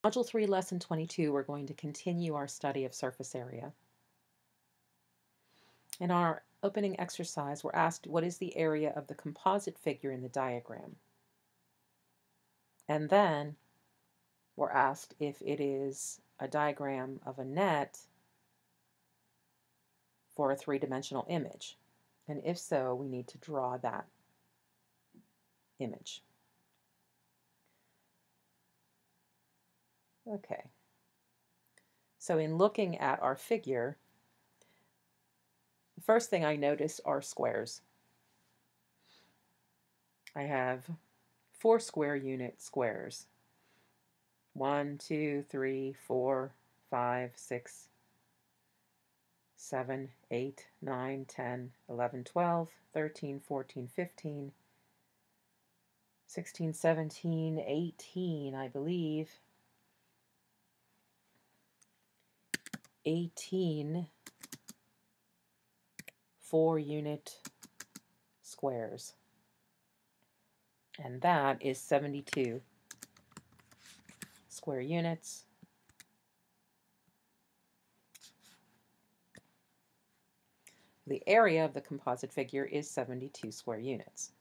Module 3, Lesson 22, we're going to continue our study of surface area. In our opening exercise, we're asked what is the area of the composite figure in the diagram? And then we're asked if it is a diagram of a net for a three-dimensional image. And if so, we need to draw that image. Okay. So in looking at our figure, the first thing I notice are squares. I have 4 square unit squares. 1, 2, 3, 4, 5, 6, 7, 8, 9, 10, 11, 12, 13, 14, 15, 16, 17, 18, I believe. 18 4-unit squares. And that is 72 square units. The area of the composite figure is 72 square units.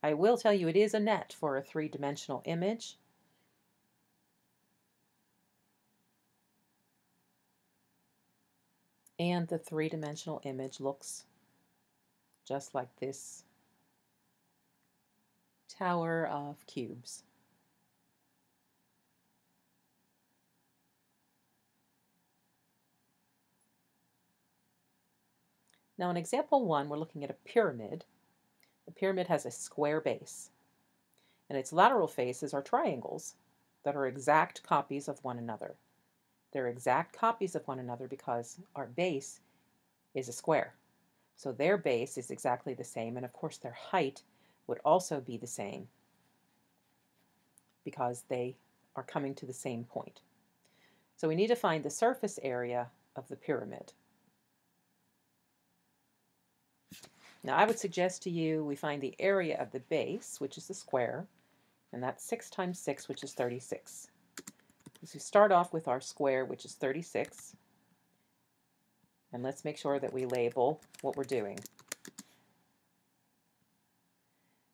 I will tell you it is a net for a three-dimensional image. And the three-dimensional image looks just like this tower of cubes. Now in example 1, we're looking at a pyramid. The pyramid has a square base, and its lateral faces are triangles that are exact copies of one another. They're exact copies of one another because our base is a square. So their base is exactly the same, and of course their height would also be the same because they are coming to the same point. So we need to find the surface area of the pyramid. Now I would suggest to you we find the area of the base, which is the square, and that's 6 times 6, which is 36. So we start off with our square, which is 36, and let's make sure that we label what we're doing.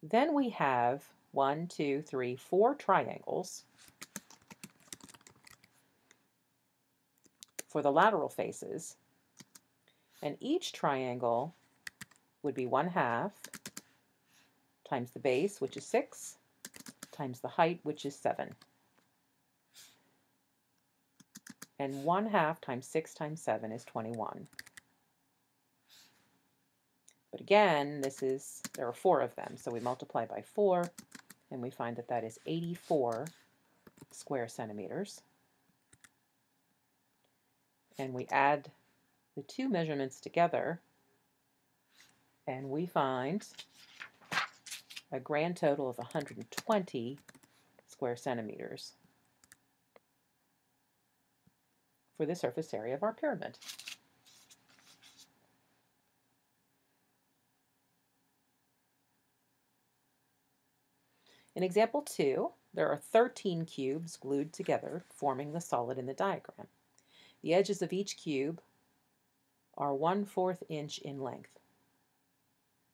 Then we have 1, 2, 3, 4 triangles for the lateral faces, and each triangle would be 1/2 times the base, which is 6, times the height, which is 7. And 1/2 times 6 times 7 is 21. But again, there are 4 of them, so we multiply by 4, and we find that that is 84 square centimeters. And we add the two measurements together, and we find a grand total of 120 square centimeters for the surface area of our pyramid. In example 2, there are 13 cubes glued together, forming the solid in the diagram. The edges of each cube are 1/4 inch in length.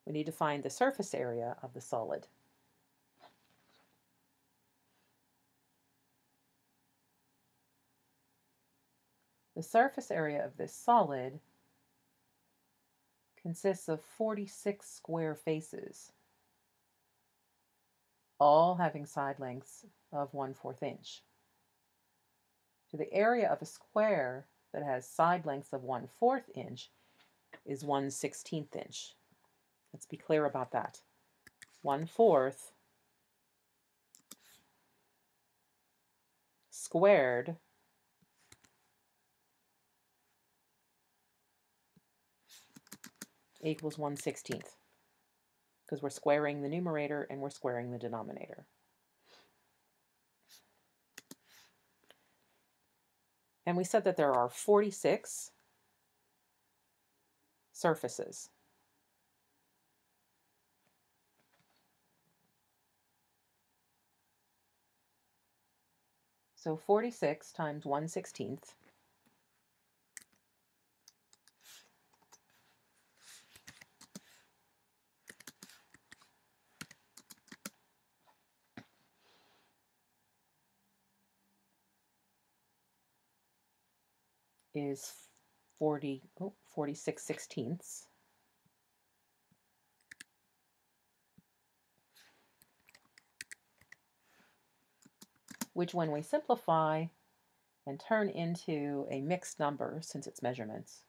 We need to find the surface area of the solid. The surface area of this solid consists of 46 square faces, all having side lengths of 1/4 inch. So the area of a square that has side lengths of 1/4 inch is 1/16 inch. Let's be clear about that. 1/4 squared equals 1/16, because we're squaring the numerator and we're squaring the denominator. And we said that there are 46 surfaces. So 46 times 1/16 is 46/16, which when we simplify and turn into a mixed number, since it's measurements,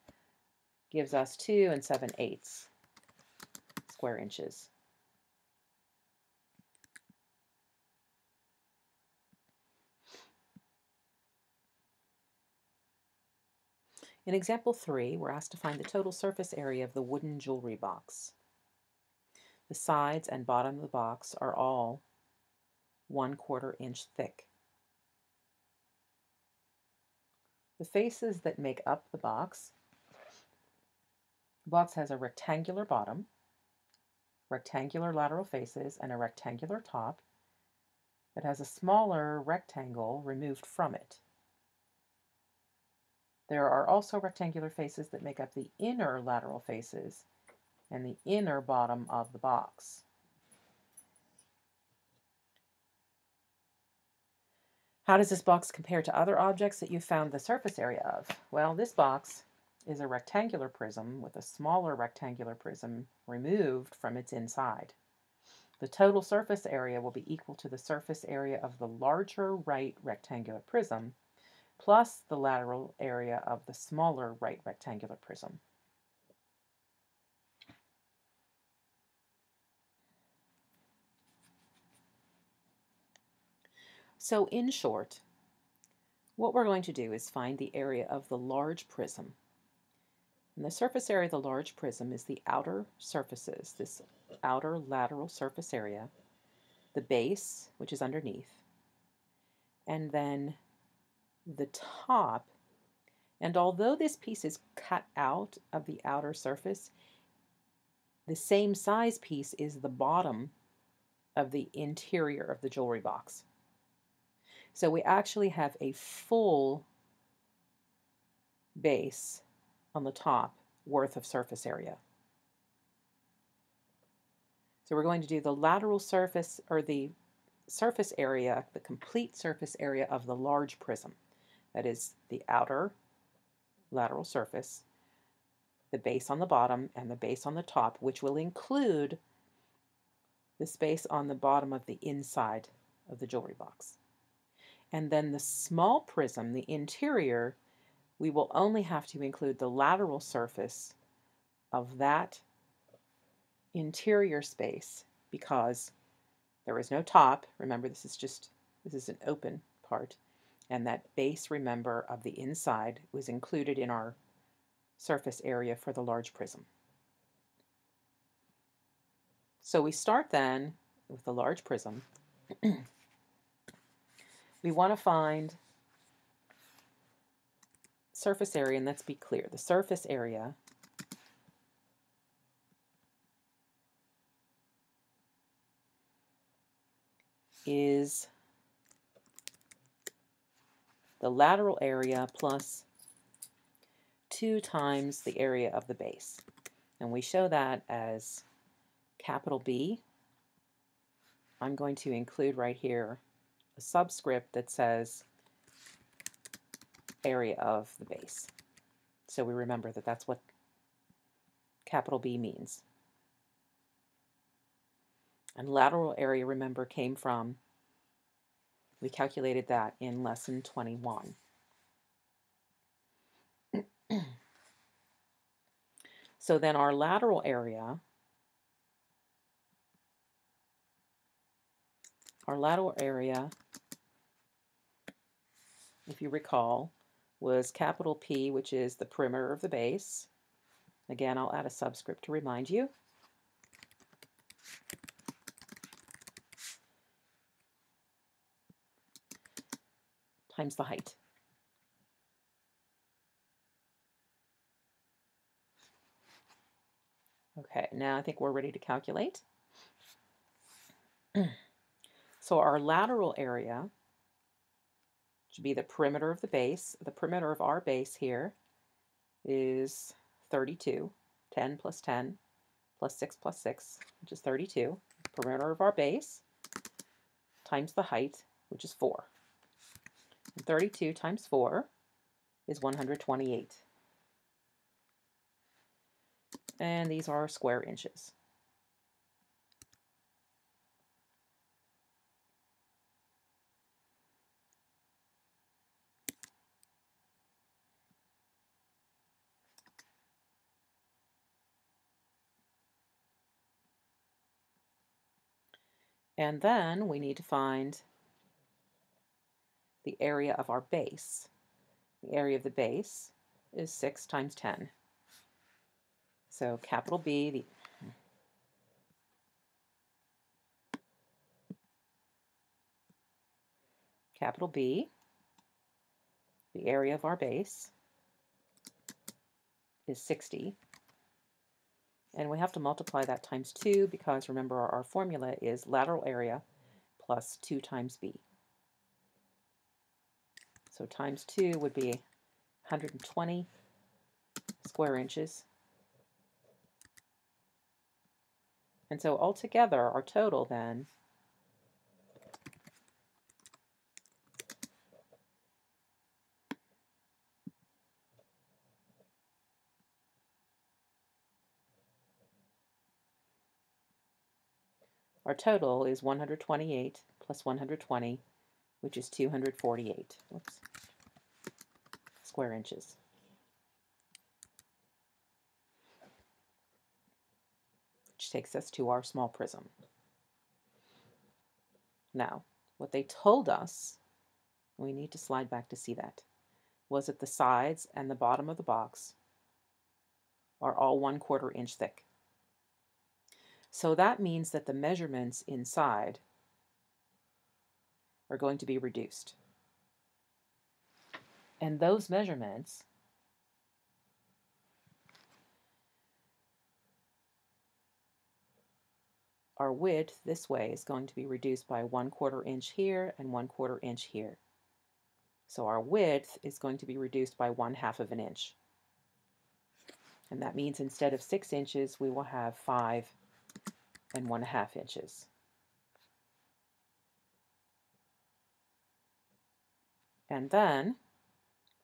gives us 2 7/8 square inches. In example 3, we're asked to find the total surface area of the wooden jewelry box. The sides and bottom of the box are all 1/4 inch thick. The faces that make up the box has a rectangular bottom, rectangular lateral faces, and a rectangular top that has a smaller rectangle removed from it. There are also rectangular faces that make up the inner lateral faces and the inner bottom of the box. How does this box compare to other objects that you found the surface area of? Well, this box is a rectangular prism with a smaller rectangular prism removed from its inside. The total surface area will be equal to the surface area of the larger right rectangular prism plus the lateral area of the smaller right rectangular prism. So in short, what we're going to do is find the area of the large prism. And the surface area of the large prism is the outer surfaces, this outer lateral surface area, the base, which is underneath, and then the top. And although this piece is cut out of the outer surface, the same size piece is the bottom of the interior of the jewelry box. So we actually have a full base on the top worth of surface area. So we're going to do the lateral surface, or the surface area, the complete surface area of the large prism. That is the outer lateral surface, the base on the bottom, and the base on the top, which will include the space on the bottom of the inside of the jewelry box. And then the small prism, the interior, we will only have to include the lateral surface of that interior space because there is no top. Remember, this is an open part. And that base, remember, of the inside was included in our surface area for the large prism. So we start then with the large prism. We want to find surface area, and let's be clear. The surface area is the lateral area plus 2 times the area of the base. And we show that as capital B. I'm going to include right here a subscript that says area of the base. So we remember that that's what capital B means. And lateral area, remember, came from, we calculated that in lesson 21. So then our lateral area, if you recall, was capital P, which is the perimeter of the base. Again, I'll add a subscript to remind you. Times the height. Okay, now I think we're ready to calculate. So our lateral area, should be the perimeter of the base. The perimeter of our base here is 32. 10 plus 10 plus 6 plus 6, which is 32. Perimeter of our base times the height, which is 4. And 32 times 4 is 128. And these are square inches. And then we need to find the area of our base. The area of the base is 6 times 10. So capital B, the area of our base is 60. And we have to multiply that times 2 because remember our formula is lateral area plus 2 times B. So times 2 would be 120 square inches. And so altogether, our total then is 128 plus 120, which is 248 square inches. Which takes us to our small prism. Now, what they told us, we need to slide back to see that, was that the sides and the bottom of the box are all 1/4 inch thick. So that means that the measurements inside are going to be reduced. And those measurements our width this way is going to be reduced by 1/4 inch here and 1/4 inch here. So our width is going to be reduced by 1/2 of an inch. And that means instead of 6 inches, we will have 5 1/2 inches. And then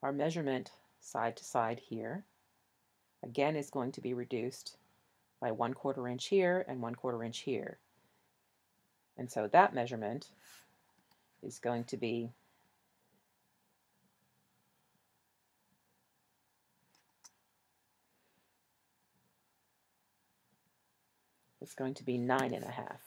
our measurement side to side here, again, is going to be reduced by 1/4 inch here and 1/4 inch here. And so that measurement is going to be it's going to be 9.5.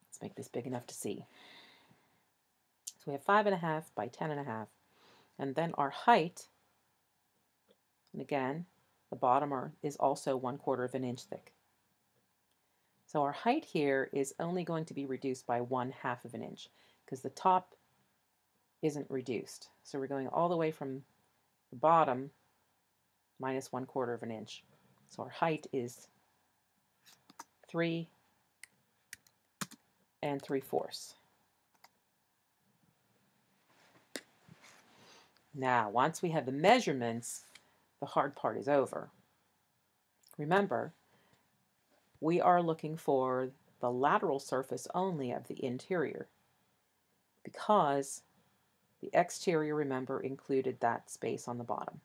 Let's make this big enough to see. So we have 5.5 by 10.5. And then our height, and again, the bottom is also 1/4 of an inch thick. So our height here is only going to be reduced by 1/2 of an inch because the top isn't reduced. So we're going all the way from the bottom minus 1/4 of an inch. So our height is 3 3/4. Now, once we have the measurements, the hard part is over. Remember, we are looking for the lateral surface only of the interior because the exterior, remember, included that space on the bottom.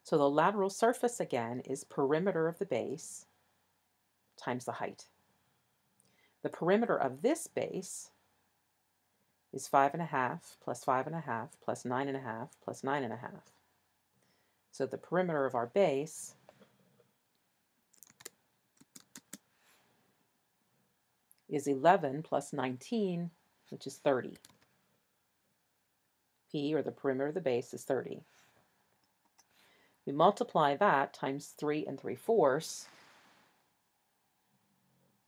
So the lateral surface, again, is perimeter of the base times the height. The perimeter of this base is 5.5 plus 5.5 plus 9.5 plus 9.5. So the perimeter of our base is 11 plus 19, which is 30. P, or the perimeter of the base, is 30. We multiply that times 3 3/4,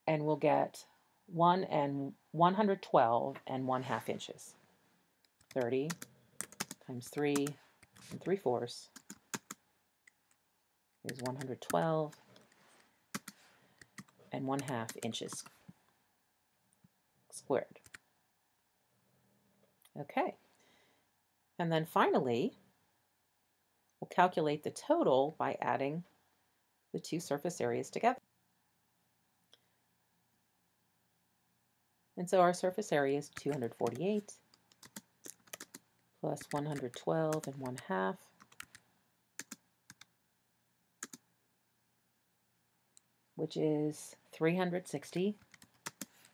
and we'll get 112 1/2 inches. 30 times 3 3/4 is 112 and 1/2 inches squared. Okay, and then finally, we'll calculate the total by adding the two surface areas together. And so our surface area is 248 plus 112 and 1/2, which is 360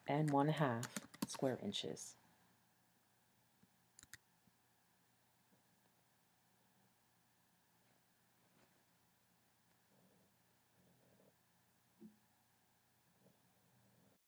and 1/2 square inches.